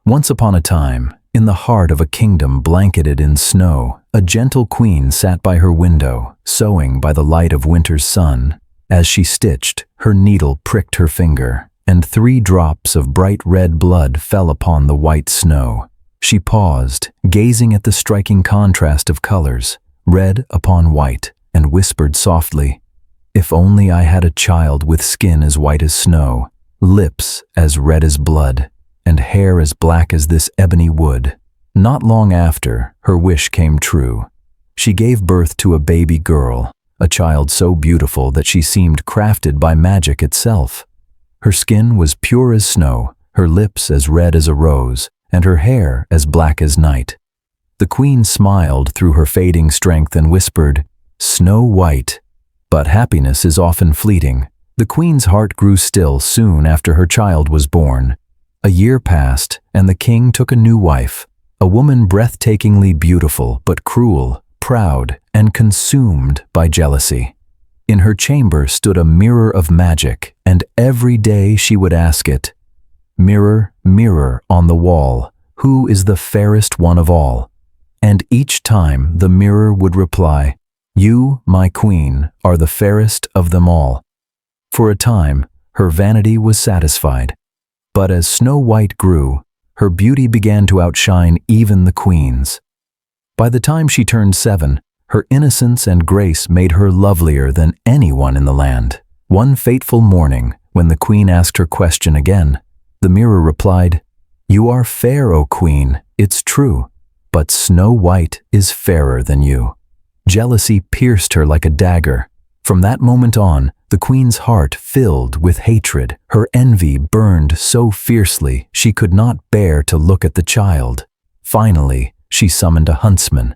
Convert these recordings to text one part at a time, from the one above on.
Once upon a time, in the heart of a kingdom blanketed in snow, a gentle queen sat by her window, sewing by the light of winter's sun. As she stitched, her needle pricked her finger, and 3 drops of bright red blood fell upon the white snow. She paused, gazing at the striking contrast of colors, red upon white, and whispered softly, "If only I had a child with skin as white as snow, lips as red as blood, and hair as black as this ebony wood." Not long after, her wish came true. She gave birth to a baby girl, a child so beautiful that she seemed crafted by magic itself. Her skin was pure as snow, her lips as red as a rose, and her hair as black as night. The queen smiled through her fading strength and whispered, "Snow White." But happiness is often fleeting. The queen's heart grew still soon after her child was born. A year passed, and the king took a new wife, a woman breathtakingly beautiful but cruel, proud, and consumed by jealousy. In her chamber stood a mirror of magic, and every day she would ask it, "Mirror, mirror on the wall, who is the fairest one of all?" And each time the mirror would reply, "You, my queen, are the fairest of them all." For a time, her vanity was satisfied. But as Snow White grew, her beauty began to outshine even the queen's. By the time she turned 7, her innocence and grace made her lovelier than anyone in the land. One fateful morning, when the queen asked her question again, the mirror replied, "You are fair, O queen, it's true, but Snow White is fairer than you." Jealousy pierced her like a dagger. From that moment on, the queen's heart filled with hatred. Her envy burned so fiercely she could not bear to look at the child. Finally, she summoned a huntsman.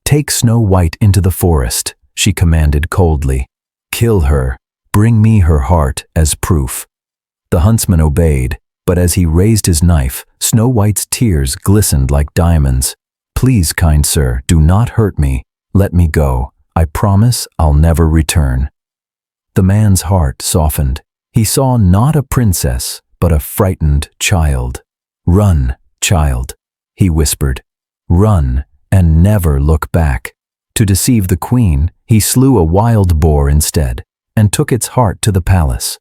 "Take Snow White into the forest," she commanded coldly. "Kill her. Bring me her heart as proof." The huntsman obeyed, but as he raised his knife, Snow White's tears glistened like diamonds. "Please, kind sir, do not hurt me. Let me go. I promise I'll never return." The man's heart softened. He saw not a princess, but a frightened child. "Run, child," he whispered. "Run and never look back." To deceive the queen, he slew a wild boar instead, and took its heart to the palace.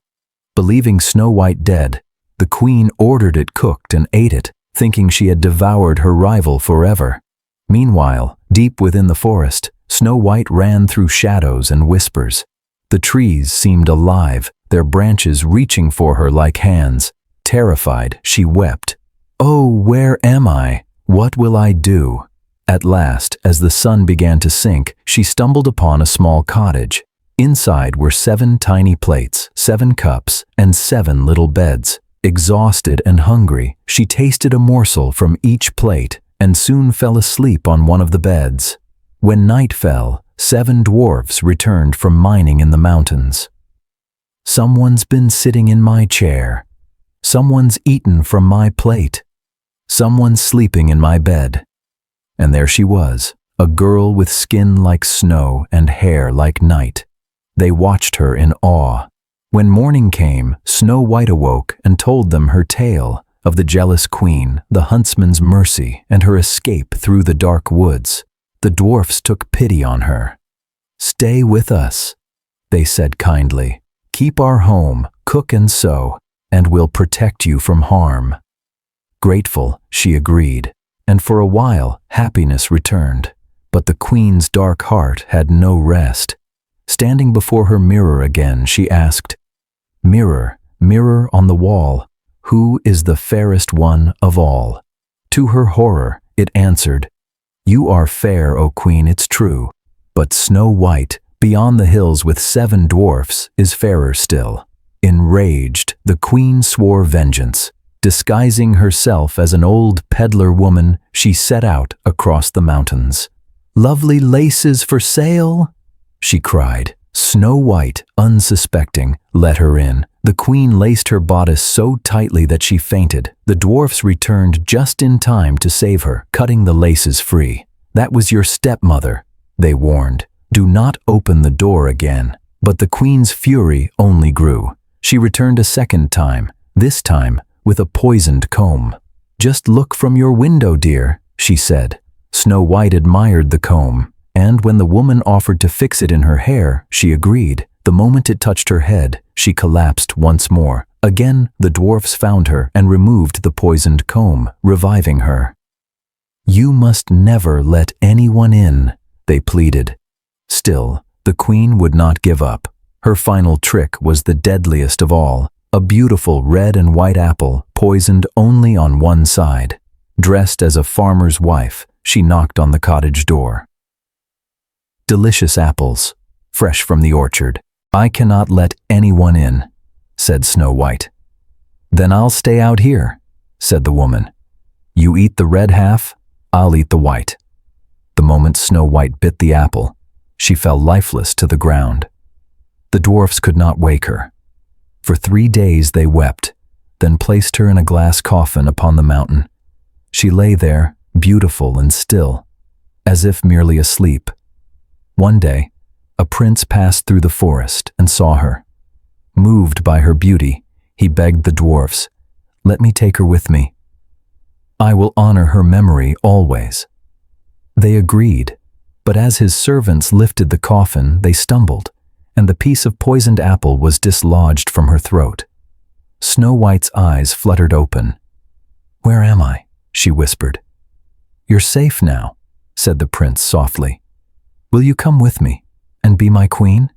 Believing Snow White dead, the queen ordered it cooked and ate it, thinking she had devoured her rival forever. Meanwhile, deep within the forest, Snow White ran through shadows and whispers. The trees seemed alive, their branches reaching for her like hands. Terrified, she wept. "Oh, where am I? What will I do?" At last, as the sun began to sink, she stumbled upon a small cottage. Inside were 7 tiny plates, 7 cups, and 7 little beds. Exhausted and hungry, she tasted a morsel from each plate and soon fell asleep on one of the beds. When night fell, 7 dwarfs returned from mining in the mountains. "Someone's been sitting in my chair. Someone's eaten from my plate. Someone's sleeping in my bed." And there she was, a girl with skin like snow and hair like night. They watched her in awe. When morning came, Snow White awoke and told them her tale of the jealous queen, the huntsman's mercy, and her escape through the dark woods. The dwarfs took pity on her. "Stay with us," they said kindly. "Keep our home, cook and sew, and we'll protect you from harm." Grateful, she agreed, and for a while happiness returned. But the queen's dark heart had no rest. Standing before her mirror again, she asked, "Mirror, mirror on the wall, who is the fairest one of all?" To her horror, it answered, "You are fair, O queen, it's true, but Snow White, beyond the hills with 7 dwarfs, is fairer still." Enraged, the queen swore vengeance. Disguising herself as an old peddler woman, she set out across the mountains. "Lovely laces for sale," she cried. Snow White, unsuspecting, let her in. The queen laced her bodice so tightly that she fainted. The dwarfs returned just in time to save her, cutting the laces free. "That was your stepmother," they warned. "Do not open the door again." But the queen's fury only grew. She returned a second time, this time with a poisoned comb. "Just look from your window, dear," she said. Snow White admired the comb, and when the woman offered to fix it in her hair, she agreed. The moment it touched her head, she collapsed once more. Again, the dwarfs found her and removed the poisoned comb, reviving her. "You must never let anyone in," they pleaded. Still, the queen would not give up. Her final trick was the deadliest of all, a beautiful red and white apple poisoned only on one side. Dressed as a farmer's wife, she knocked on the cottage door. "Delicious apples, fresh from the orchard. I cannot let anyone in," said Snow White. "Then I'll stay out here," said the woman. "You eat the red half, I'll eat the white." The moment Snow White bit the apple, she fell lifeless to the ground. The dwarfs could not wake her. For 3 days they wept, then placed her in a glass coffin upon the mountain. She lay there, beautiful and still, as if merely asleep. One day, a prince passed through the forest and saw her. Moved by her beauty, he begged the dwarfs, "Let me take her with me. I will honor her memory always." They agreed, but as his servants lifted the coffin, they stumbled, and the piece of poisoned apple was dislodged from her throat. Snow White's eyes fluttered open. "Where am I?" she whispered. "You're safe now," said the prince softly. "Will you come with me and be my queen?"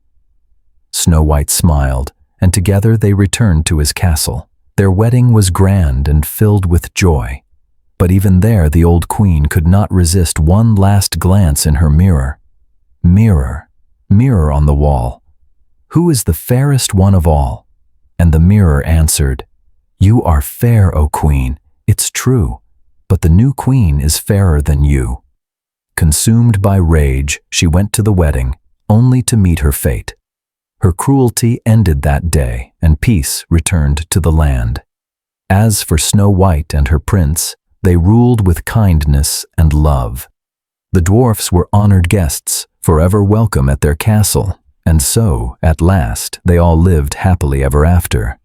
Snow White smiled, and together they returned to his castle. Their wedding was grand and filled with joy. But even there the old queen could not resist one last glance in her mirror. Mirror, mirror on the wall, who is the fairest one of all? And the mirror answered, "You are fair, O queen, it's true, but the new queen is fairer than you." Consumed by rage, she went to the wedding, only to meet her fate. Her cruelty ended that day, and peace returned to the land. As for Snow White and her prince, they ruled with kindness and love. The dwarfs were honored guests, forever welcome at their castle, and so, at last, they all lived happily ever after.